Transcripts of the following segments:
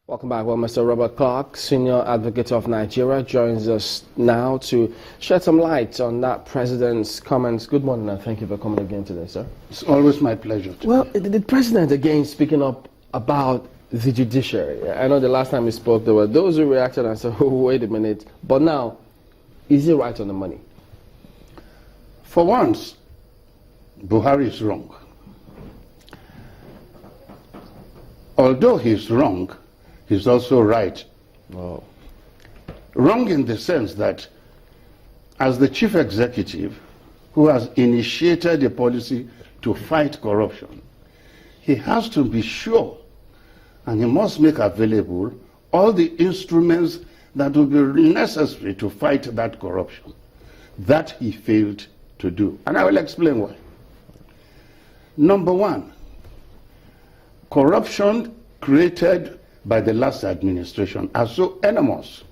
Welcome back. Well, Mr. Robert Clarke, Senior Advocate of Nigeria, joins us now to shed some light on that President's comments. Good morning, and thank you for coming again today, sir. It's always my pleasure. Well, the President again speaking up about the judiciary. I know the last time we spoke, there were those who reacted and said, oh, wait a minute. But now, is he right on the money? For once, Buhari is wrong. Although he's wrong, he's also right. Oh. Wrong in the sense that as the chief executive who has initiated a policy to fight corruption, he has to be sure and he must make available all the instruments that will be necessary to fight that corruption. That he failed to do. And I will explain why. Number one, corruption created by the last administration are so enormous,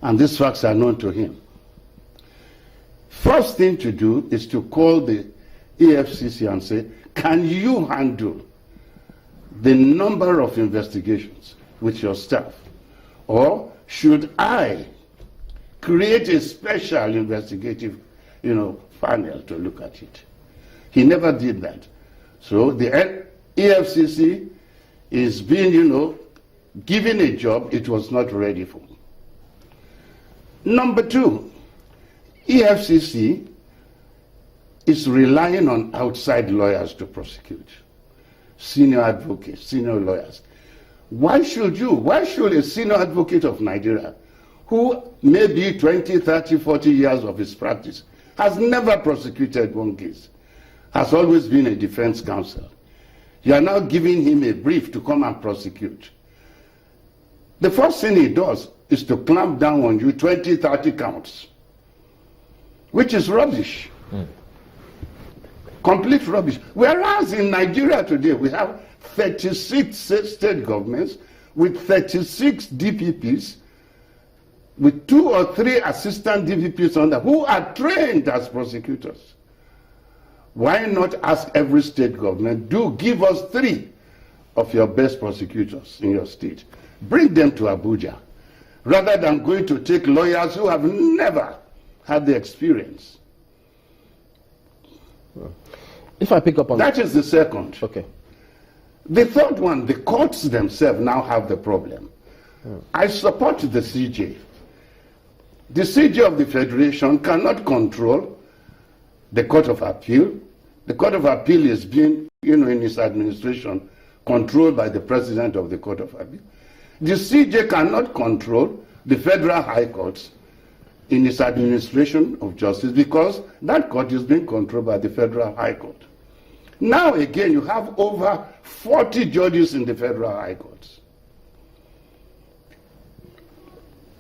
and these facts are known to him. First thing to do is to call the EFCC and say, can you handle the number of investigations with your staff? Or should I create a special investigative, panel to look at it? He never did that. So the EFCC is being, given a job it was not ready for. Number two, EFCC is relying on outside lawyers to prosecute, senior advocates, senior lawyers. Why should a senior advocate of Nigeria, who may be 20, 30, 40 years of his practice, has never prosecuted one case, has always been a defense counsel, you are now giving him a brief to come and prosecute? The first thing he does is to clamp down on you 20, 30 counts, which is rubbish. Complete rubbish. Whereas in Nigeria today, we have 36 state governments with 36 DPPs, with 2 or 3 assistant DPPs under who are trained as prosecutors. Why not ask every state government, give us 3 of your best prosecutors in your state. Bring them to Abuja, rather than going to take lawyers who have never had the experience. If I pick up on that is the second. Okay. The third one, the courts themselves now have the problem. I support the CJ. The CJ of the Federation cannot control the Court of Appeal. The Court of Appeal is being, in its administration, controlled by the President of the Court of Appeal. The CJ cannot control the Federal High Courts in its administration of justice because that court is being controlled by the Federal High Court. Now again, you have over 40 judges in the Federal High Courts.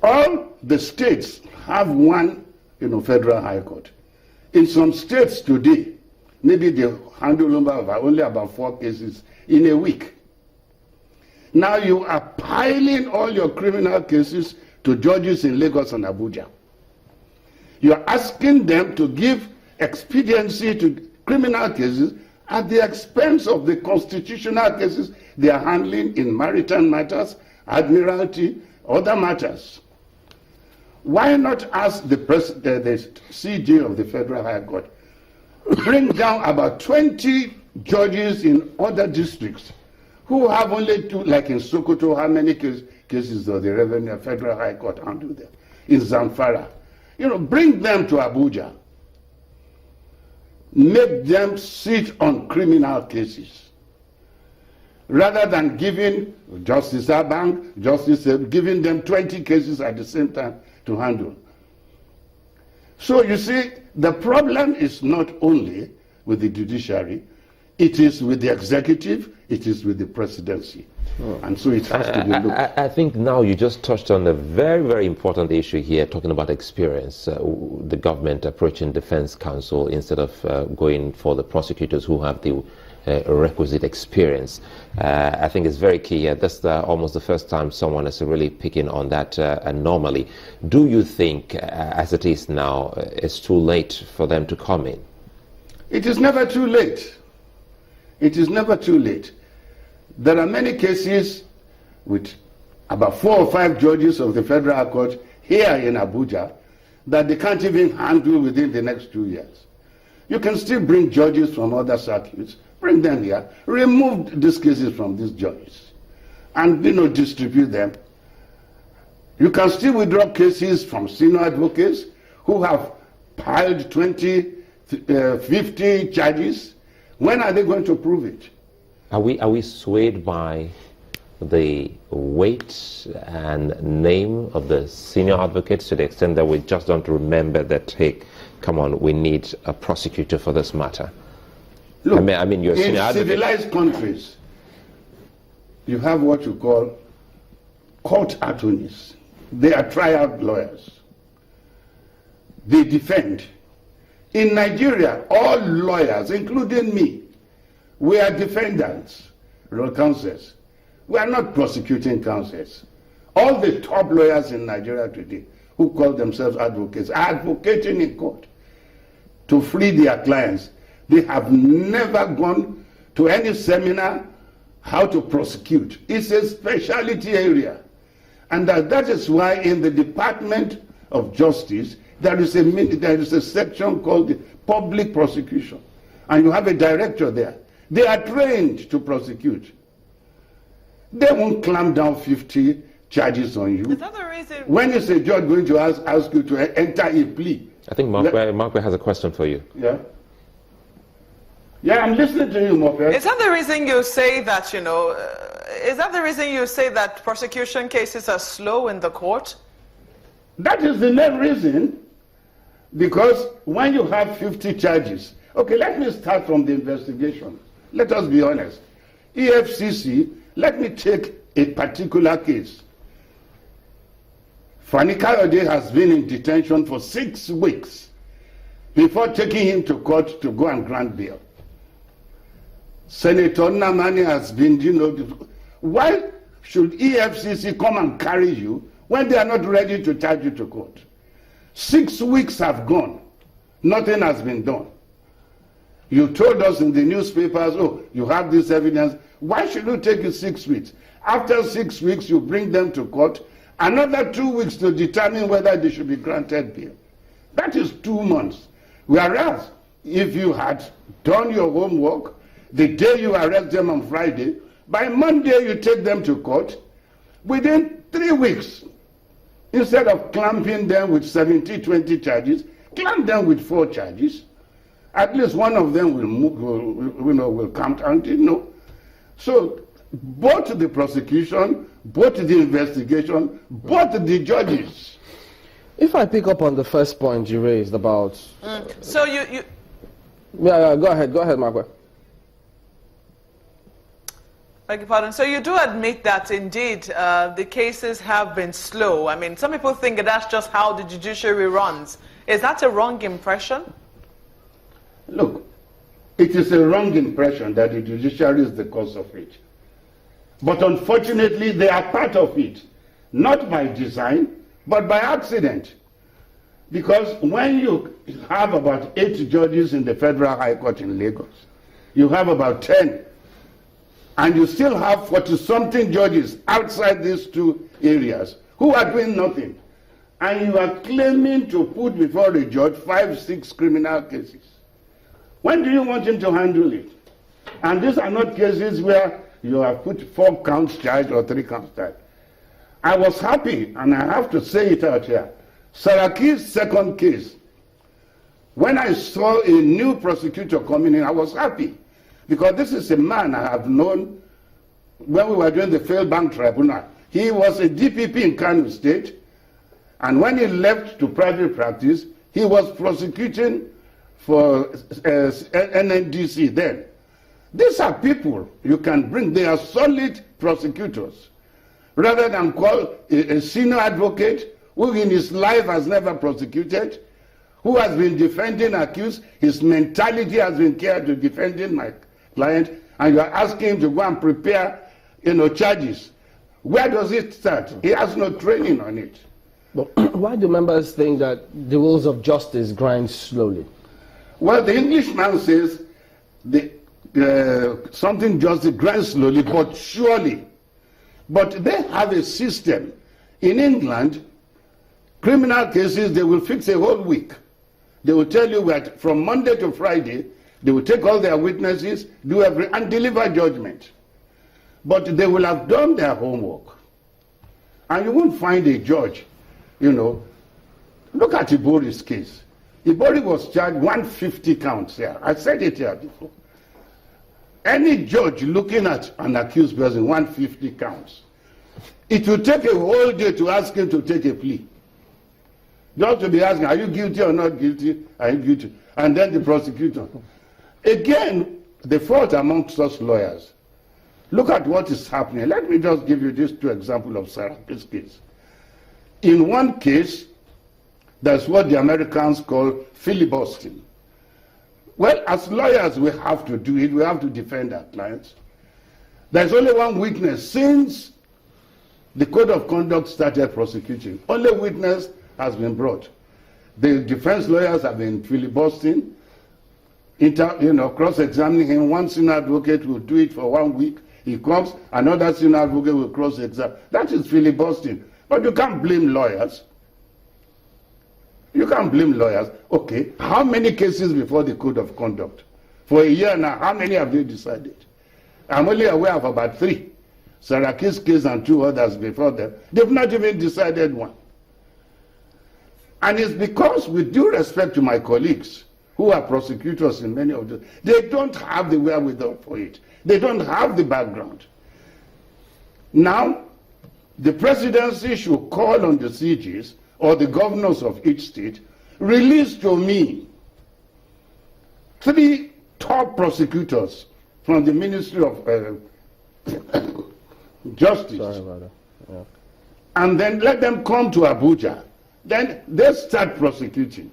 All the states have one, Federal High Court. In some states today, maybe they handle only about 4 cases in a week. Now you are piling all your criminal cases to judges in Lagos and Abuja. You are asking them to give expediency to criminal cases at the expense of the constitutional cases they are handling in maritime matters, admiralty, other matters. Why not ask the CJ of the Federal High Court, bring down about 20 judges in other districts who have only 2, like in Sokoto, how many cases does the Federal High Court handle there? In Zamfara. Bring them to Abuja. Make them sit on criminal cases. Rather than giving Justice Abang, giving them 20 cases at the same time to handle. So you see, the problem is not only with the judiciary, it is with the executive, it is with the presidency. And so it has to be looked. I think now you just touched on a very, very important issue here, talking about experience. The government approaching defense counsel instead of going for the prosecutors who have the requisite experience. I think it's very key here. That's almost the first time someone is really picking on that anomaly. Do you think, as it is now, it's too late for them to come in? It is never too late. It is never too late. There are many cases with about 4 or 5 judges of the Federal High Court here in Abuja that they can't even handle within the next 2 years. You can still bring judges from other circuits, bring them here, remove these cases from these judges, and distribute them. You can still withdraw cases from senior advocates who have piled 20, 50 charges. When are they going to prove it? Are we swayed by the weight and name of the senior advocates to the extent that we just don't remember that, hey, come on, we need a prosecutor for this matter? Look, I mean, you're a senior in advocate. civilized countries, you have what you call court attorneys. They are trial lawyers. They defend. In Nigeria, all lawyers, including me, we are defendants, counsels. We are not prosecuting counsels. All the top lawyers in Nigeria today who call themselves advocates are advocating in court to free their clients. They have never gone to any seminar how to prosecute. It's a specialty area. And that is why in the Department of Justice, there is a section called the Public Prosecution. And you have a director there. They are trained to prosecute. They won't clamp down 50 charges on you. Is that the reason? When is a judge going to ask you to enter a plea? I think Mark has a question for you. Yeah? Yeah, I'm listening to you, Mopé. Is that the reason you say that, is that the reason you say that prosecution cases are slow in the court? That is the main reason, because when you have 50 charges, okay, let me start from the investigation. Let us be honest. EFCC, let me take a particular case. Fani Kayode has been in detention for 6 weeks before taking him to court to go and grant bail. Senator Nnamani has been, why should EFCC come and carry you when they are not ready to charge you to court? 6 weeks have gone. Nothing has been done. You told us in the newspapers, oh, you have this evidence. Why should it take you 6 weeks? After 6 weeks, you bring them to court. Another 2 weeks to determine whether they should be granted bail. That is 2 months. Whereas, if you had done your homework, the day you arrest them on Friday, by Monday you take them to court, within 3 weeks, instead of clamping them with 20 charges, clamp them with 4 charges. At least one of them will come out, So both the prosecution, both the investigation, both the judges. If I pick up on the first point you raised about... So you... Yeah, go ahead, Mark. Beg your pardon. So you do admit that indeed the cases have been slow. I mean, some people think that's just how the judiciary runs. Is that a wrong impression? Look, it is a wrong impression that the judiciary is the cause of it. But unfortunately, they are part of it. Not by design, but by accident. Because when you have about 8 judges in the Federal High Court in Lagos, you have about 10, and you still have 40-something judges outside these 2 areas who are doing nothing. And you are claiming to put before a judge 5, 6 criminal cases. When do you want him to handle it? And these are not cases where you have put 4 counts charge or 3 counts charge. I was happy, and I have to say it out here. Saraki's second case, when I saw a new prosecutor coming in, I was happy. Because this is a man I have known when we were doing the failed bank tribunal. He was a DPP in Kano State, and when he left to private practice, he was prosecuting for NNDC then. These are people you can bring. They are solid prosecutors. Rather than call a senior advocate who in his life has never prosecuted, who has been defending accused, his mentality has been geared to defending my client, and you are asking him to go and prepare, charges. Where does it start? He has no training on it. But why do members think that the wheels of justice grind slowly? Well, the Englishman says something just grinds slowly but surely. But they have a system. In England, criminal cases, they will fix a whole week. They will tell you that from Monday to Friday, they will take all their witnesses, do and deliver judgment. But they will have done their homework. And you won't find a judge, you know. Look at Ibori's case. Ibori was charged 150 counts here. I said it here before. Any judge looking at an accused person, 150 counts. It will take a whole day to ask him to take a plea. Just to be asking, are you guilty or not guilty? Are you guilty? And then the prosecutor. Again, the fault amongst us lawyers. Look at what is happening. Let me just give you these two examples of Saraki's case. In one case, that's what the Americans call filibustering. Well, as lawyers, we have to do it. We have to defend our clients. There's only one witness since the code of conduct started prosecuting. Only witness has been brought. The defense lawyers have been filibustering, cross-examining him. One senior advocate will do it for 1 week. He comes, another senior advocate will cross-examine. That is filibustering. But you can't blame lawyers. You can't blame lawyers. Okay, how many cases before the code of conduct? For a year now, how many have they decided? I'm only aware of about 3. Saraki's case and 2 others before them. They've not even decided one. And it's because, with due respect to my colleagues, who are prosecutors in many of them, they don't have the wherewithal for it. They don't have the background. Now, the presidency should call on the CGs or the governors of each state, release to me 3 top prosecutors from the Ministry of Justice. Sorry about that. Yeah. And then let them come to Abuja. Then they start prosecuting.